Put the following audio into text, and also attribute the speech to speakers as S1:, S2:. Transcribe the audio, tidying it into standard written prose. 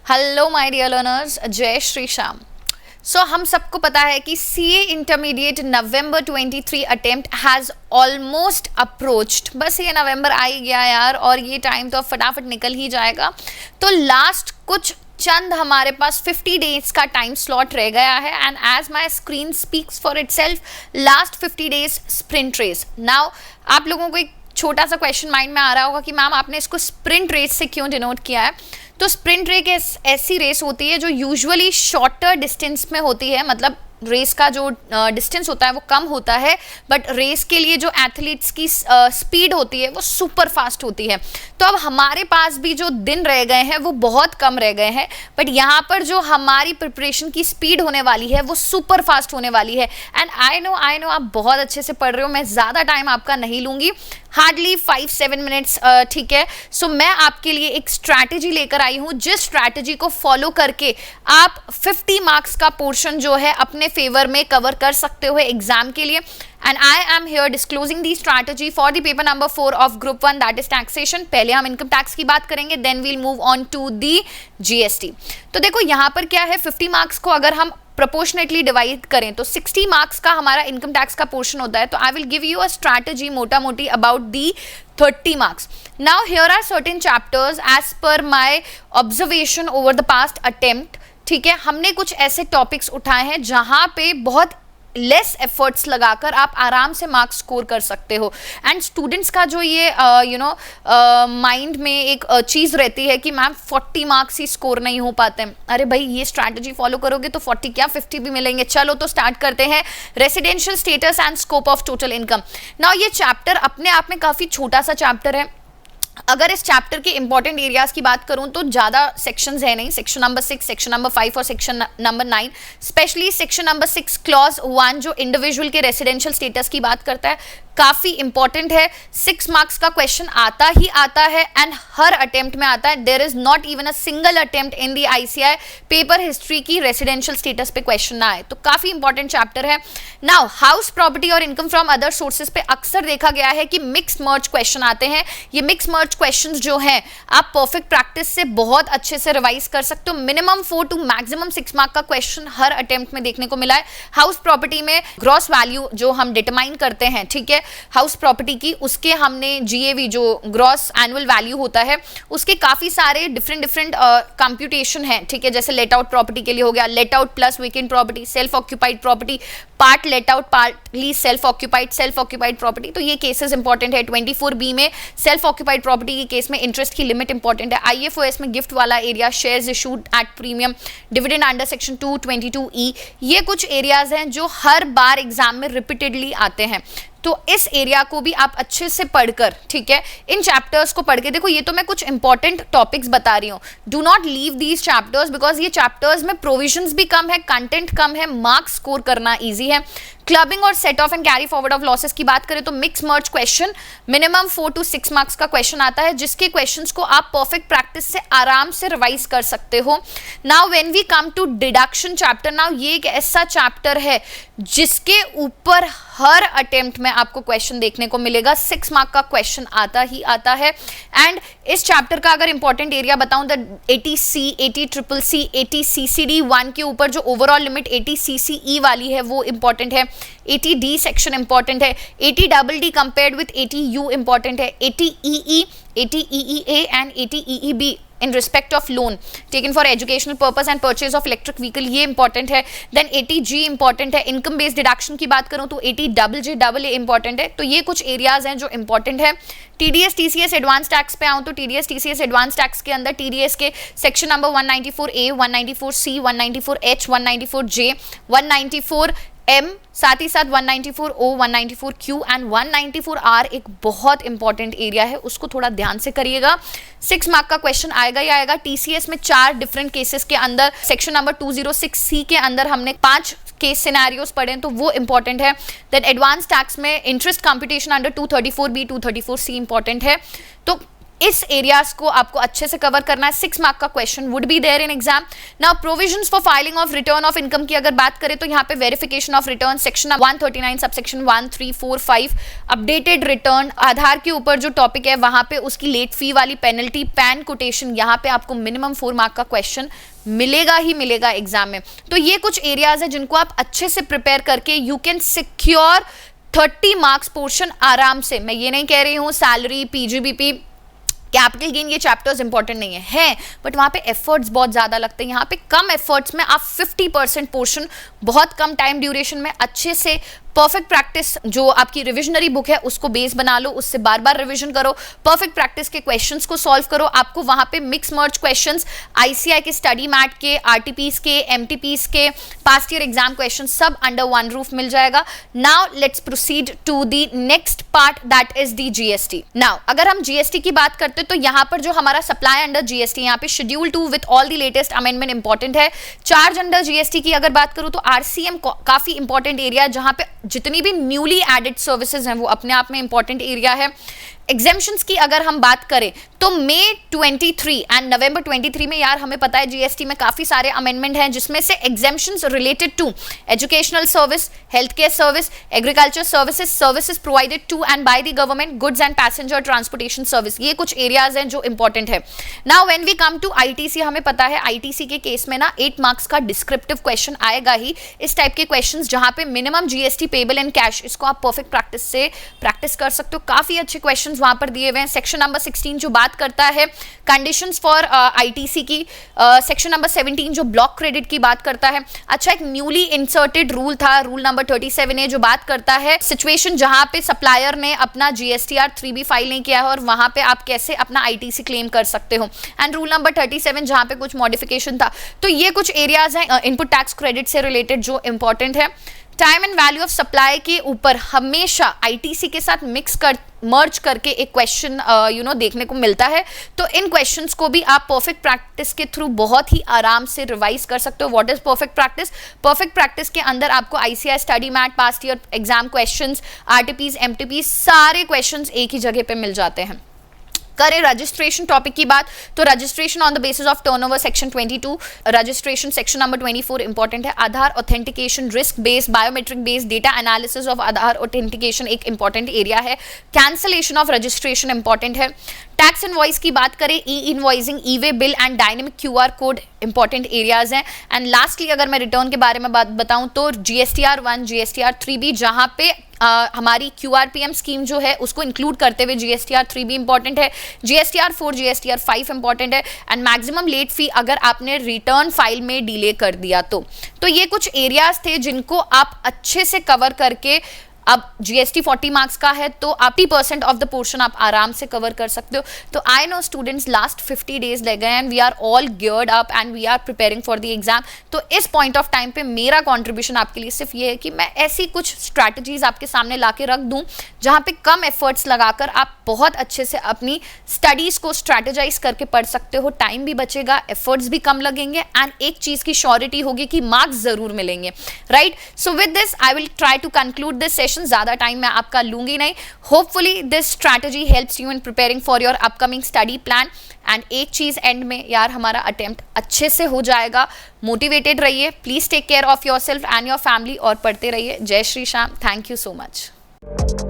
S1: Hello my dear learners, जय श्री श्याम। सो हम सबको पता है कि CA intermediate November 23 attempt has almost approached. बस ये नवंबर आ ही गया यार, और ये टाइम तो अब फटाफट निकल ही जाएगा। तो लास्ट कुछ चंद हमारे पास 50 डेज का टाइम स्लॉट रह गया है, and as my screen speaks for itself, last 50 days sprint race. Now आप लोगों को एक छोटा सा क्वेश्चन माइंड में आ रहा होगा कि मैम आपने इसको स्प्रिंट रेस से क्यों डिनोट किया है। तो स्प्रिंट रेस ऐसी रेस होती है जो यूजुअली शॉर्टर डिस्टेंस में होती है, मतलब रेस का जो डिस्टेंस होता है वो कम होता है, बट रेस के लिए जो एथलीट्स की स्पीड होती है वो सुपर फास्ट होती है। तो अब हमारे पास भी जो दिन रह गए हैं वो बहुत कम रह गए हैं, बट यहाँ पर जो हमारी प्रिपरेशन की स्पीड होने वाली है वो सुपर फास्ट होने वाली है। एंड आई नो आप बहुत अच्छे से पढ़ रहे हो, मैं ज़्यादा टाइम आपका नहीं लूँगी, हार्डली 5-7 मिनट्स, ठीक है। सो मैं आपके लिए एक स्ट्रैटेजी लेकर आई हूँ, जिस स्ट्रैटेजी को फॉलो करके आप 50 मार्क्स का पोर्शन जो है अपने फेवर में कवर कर सकते हो एग्जाम के लिए। And I am here disclosing the strategy for the paper number 4 of group 1, that is taxation. पहले हम इनकम टैक्स की बात करेंगे, then we'll move on to the GST. तो देखो यहाँ पर क्या है, 50 मार्क्स को अगर हम प्रोपोर्शनेटली डिवाइड करें तो 60 मार्क्स का हमारा इनकम टैक्स का पोर्शन होता है। तो I will give you a strategy मोटा मोटी about the 30 marks. Now here are certain chapters as per my observation over the past attempt, ठीक है। हमने कुछ ऐसे टॉपिक्स उठाए हैं जहां पे बहुत लेस एफर्ट्स लगाकर आप आराम से मार्क्स स्कोर कर सकते हो। एंड स्टूडेंट्स का जो ये माइंड में एक चीज़ रहती है कि मैम 40 मार्क्स ही स्कोर नहीं हो पाते हैं। अरे भाई, ये स्ट्रैटेजी फॉलो करोगे तो 40 क्या 50 भी मिलेंगे। चलो तो स्टार्ट करते हैं, residential status and scope of total income. Now ये चैप्टर अपने आप में काफ़ी छोटा सा चैप्टर है। अगर इस चैप्टर के इंपॉर्टेंट एरियाज की बात करूं तो ज़्यादा सेक्शंस है नहीं, सेक्शन नंबर 6, सेक्शन नंबर 5 और section number 9। Specially section number 6 clause 1 जो इंडिविजुअल के रेसिडेंशियल स्टेटस की बात करता है, काफ़ी इंपॉर्टेंट है। 6 मार्क्स का क्वेश्चन आता ही आता है, एंड हर अटेम्प्ट में आता है। There is not even a single attempt in the ICI paper history की रेसिडेंशियल स्टेटस पे क्वेश्चन ना आए। तो काफ़ी इंपॉर्टेंट चैप्टर है। नाउ हाउस प्रॉपर्टी और इनकम फ्रॉम अदर सोर्सेज पे अक्सर देखा गया है कि मिक्स मर्ज क्वेश्चन आते हैं। ये मिक्स मर्ज क्वेश्चंस जो हैं आप परफेक्ट प्रैक्टिस से बहुत अच्छे से रिवाइज कर सकते हो। मिनिमम 4 टू मैक्सिमम 6 मार्क का क्वेश्चन हर अटेम्प्ट में देखने को मिला है। हाउस प्रॉपर्टी में ग्रॉस वैल्यू जो हम डिटरमाइन करते हैं, ठीक है, हाउस प्रॉपर्टी की, उसके हमने जीएवी जो ग्रॉस एनुअल वैल्यू होता है उसके काफ़ी सारे डिफरेंट कंप्यूटेशन हैं, ठीक है। जैसे लेट आउट प्रॉपर्टी के लिए हो गया let out plus vacant property, self occupied property, part let out partly self occupied property. तो ये केसेस इंपॉर्टेंट है। 24B में सेल्फ ऑक्यूपाइड प्रॉपर्टी के केस में इंटरेस्ट की लिमिट इंपॉर्टेंट है। आईएफओएस में गिफ्ट वाला area, shares issued at premium, dividend under section 222E, ये कुछ एरियाज हैं जो हर बार एग्जाम में रिपीटेडली आते हैं। तो इस एरिया को भी आप अच्छे से पढ़कर, ठीक है, इन चैप्टर्स को पढ़ के देखो। ये तो मैं कुछ इंपॉर्टेंट टॉपिक्स बता रही हूँ, do not leave these chapters because ये चैप्टर्स में प्रोविजंस भी कम है, कंटेंट कम है, मार्क्स स्कोर करना ईजी है। क्लबिंग और set of and carry forward of losses की बात करें तो mix merge question minimum 4 to 6 marks का क्वेश्चन आता है, जिसके क्वेश्चंस को आप परफेक्ट प्रैक्टिस से आराम से रिवाइज कर सकते हो। Now when we come to deduction chapter, now ये एक ऐसा चैप्टर है जिसके ऊपर हर अटेम्प्ट में आपको क्वेश्चन देखने को मिलेगा। 6 मार्क का क्वेश्चन आता ही आता है। एंड इस चैप्टर का अगर इंपॉर्टेंट एरिया बताऊं तो 80C, 80CCC, 80CCD 1 के ऊपर जो ओवरऑल लिमिट 80CCE वाली है वो इंपॉर्टेंट है। 80D सेक्शन इंपॉर्टेंट है। 80DD compared with 80U important है। 80EE, 80EEA and 80EEB in respect of loan taken for educational purpose and purchase of electric vehicle, ये इंपॉर्टेंट है। देन 80G इंपॉर्टेंट है। Income based deduction की बात करूँ तो 80JJA important है। तो ये कुछ एरियाज हैं जो इंपॉर्टेंट है। TDS TCS एडवांस टैक्स पे आऊँ तो TDS TCS एडवांस टैक्स के अंदर TDS के section number 194A, 194C, 194H, 194J, 194M, साथ ही साथ 194O, 194Q एंड 194R एक बहुत इंपॉर्टेंट एरिया है, उसको थोड़ा ध्यान से करिएगा। 6 मार्क का क्वेश्चन आएगा ही आएगा। TCS में 4 डिफरेंट केसेस के अंदर सेक्शन नंबर 206C के अंदर हमने 5 केस सिनेरियोस पढ़े, तो वो इंपॉर्टेंट है। देन एडवांस टैक्स में interest computation under 234B, 234C important है। तो इस एरियाज को आपको अच्छे से कवर करना है। 6 मार्क का question would be there in exam. Now provisions for filing of return of income की अगर बात करें तो यहाँ पे verification of return section 139 subsection 1, 3, 4, 5, updated return, Aadhaar के ऊपर जो टॉपिक है वहां पे उसकी लेट फी वाली पेनल्टी, पैन कोटेशन, यहाँ पे आपको मिनिमम 4 मार्क का क्वेश्चन मिलेगा ही मिलेगा एग्जाम में। तो ये कुछ एरियाज है जिनको आप अच्छे से प्रिपेयर करके you can secure 30 marks portion आराम से। मैं ये नहीं कह रही हूँ सैलरी, पीजीबीपी, कैपिटल गेन ये चैप्टर्स इंपॉर्टेंट नहीं है, बट वहां पे एफर्ट्स बहुत ज्यादा लगते हैं। यहाँ पे कम एफर्ट्स में आप 50% पोर्शन बहुत कम टाइम ड्यूरेशन में अच्छे से परफेक्ट प्रैक्टिस, जो आपकी रिविजनरी बुक है उसको बेस बना लो, उससे बार बार रिवीजन करो, परफेक्ट प्रैक्टिस के क्वेश्चंस को सॉल्व करो। आपको वहां पे मिक्स मर्ज क्वेश्चंस, आईसीआई के, स्टडी मैट के, आरटीपीस के, एमटीपीस के, पास्ट ईयर एग्जाम क्वेश्चन सब अंडर वन रूफ मिल जाएगा। Now let's proceed to the next part, that is the GST. Now अगर हम जीएसटी की बात करते हैं तो यहाँ पर जो हमारा सप्लाई अंडर जीएसटी, यहाँ पे schedule 2 with all the latest amendment important है। चार्ज अंडर जीएसटी की अगर बात करूं तो आरसीएम काफी इंपॉर्टेंट एरिया, जहां पे जितनी भी न्यूली एडेड सर्विसेज हैं वो अपने आप में इंपॉर्टेंट एरिया है। एग्जेम्पशंस की अगर हम बात करें तो मई 23 एंड नवंबर 23 में यार हमें पता है जीएसटी में काफी सारे अमेंडमेंट हैं, जिसमें से exemptions related to educational service, health care service, agriculture services, services provided to and by the government, goods and passenger transportation service, ये कुछ एरियाज हैं जो इंपॉर्टेंट है। Now when we come to ITC, हमें पता है आईटीसी के case में ना 8 मार्क्स का डिस्क्रिप्टिव क्वेश्चन आएगा ही। इस टाइप के क्वेश्चन जहां पे minimum GST payable in cash, इसको आप परफेक्ट प्रैक्टिस से प्रैक्टिस कर सकते हो। काफी अच्छे क्वेश्चन वहां पर दिए हुए हैं। सेक्शन नंबर 16 जो बात करता है कंडीशंस फॉर आईटीसी की, सेक्शन नंबर 17 जो ब्लॉक क्रेडिट की बात करता है। अच्छा, एक न्यूली इंसर्टेड रूल था, रूल नंबर 37A, जो बात करता है सिचुएशन जहां पे सप्लायर ने अपना जीएसटीआर 3B फाइल नहीं किया है और वहां पे आप कैसे अपना आईटीसी क्लेम कर सकते हो, एंड रूल नंबर 37 जहां पे कुछ मॉडिफिकेशन था। तो ये कुछ एरियाज हैं इनपुट टैक्स क्रेडिट से रिलेटेड जो इंपॉर्टेंट है। Time and value of supply के ऊपर हमेशा आईटीसी के साथ मर्ज करके एक क्वेश्चन देखने को मिलता है। तो इन क्वेश्चंस को भी आप परफेक्ट प्रैक्टिस के थ्रू बहुत ही आराम से रिवाइज कर सकते हो। What is perfect practice? Perfect practice के अंदर आपको ICI, study mat, past year exam questions, RTPs, MTPs, सारे क्वेश्चंस एक ही जगह पे मिल जाते हैं। करें रजिस्ट्रेशन टॉपिक की बात तो registration on the basis of turnover section 22, registration section number 24 important है। Aadhaar authentication, risk based, biometric based data analysis of Aadhaar authentication एक इंपॉर्टेंट एरिया है। कैंसलेशन ऑफ रजिस्ट्रेशन इंपॉर्टेंट है। टैक्स इनवॉइस की बात करें, e invoicing, e way bill and dynamic QR code important areas हैं। And lastly अगर मैं रिटर्न के बारे में बात बताऊं तो जीएसटीआर 1, जीएसटीआर 3B, जहां पे हमारी क्यूआरपीएम स्कीम जो है उसको इंक्लूड करते हुए जीएसटीआर 3B इंपॉर्टेंट है, जीएसटीआर 4, जीएसटीआर 5 इंपॉर्टेंट है, एंड मैक्सिमम लेट फी अगर आपने रिटर्न फाइल में डिले कर दिया तो ये कुछ एरियाज थे जिनको आप अच्छे से कवर करके, अब जीएसटी 40 मार्क्स का है तो 80% ऑफ द पोर्शन आप आराम से कवर कर सकते हो। तो I know students last 50 days लग गए and we are all geared up and we are preparing for the exam. तो इस पॉइंट ऑफ टाइम पे मेरा कंट्रीब्यूशन आपके लिए सिर्फ ये है कि मैं ऐसी कुछ स्ट्रैटेजीज आपके सामने ला के रख दूं जहां पे कम एफर्ट्स लगाकर आप बहुत अच्छे से अपनी स्टडीज को स्ट्रैटेजाइज करके पढ़ सकते हो। टाइम भी बचेगा, एफर्ट्स भी कम लगेंगे, एंड एक चीज की श्योरिटी होगी कि मार्क्स जरूर मिलेंगे, right? So with this I will try to conclude this session. ज्यादा टाइम मैं आपका लूंगी नहीं। Hopefully this strategy helps you in preparing for your upcoming study plan. And एक चीज एंड में यार, हमारा अटेम्प्ट अच्छे से हो जाएगा। मोटिवेटेड रहिए, please take care of yourself and your family, और पढ़ते रहिए। जय Shri Shyam. Thank you so much.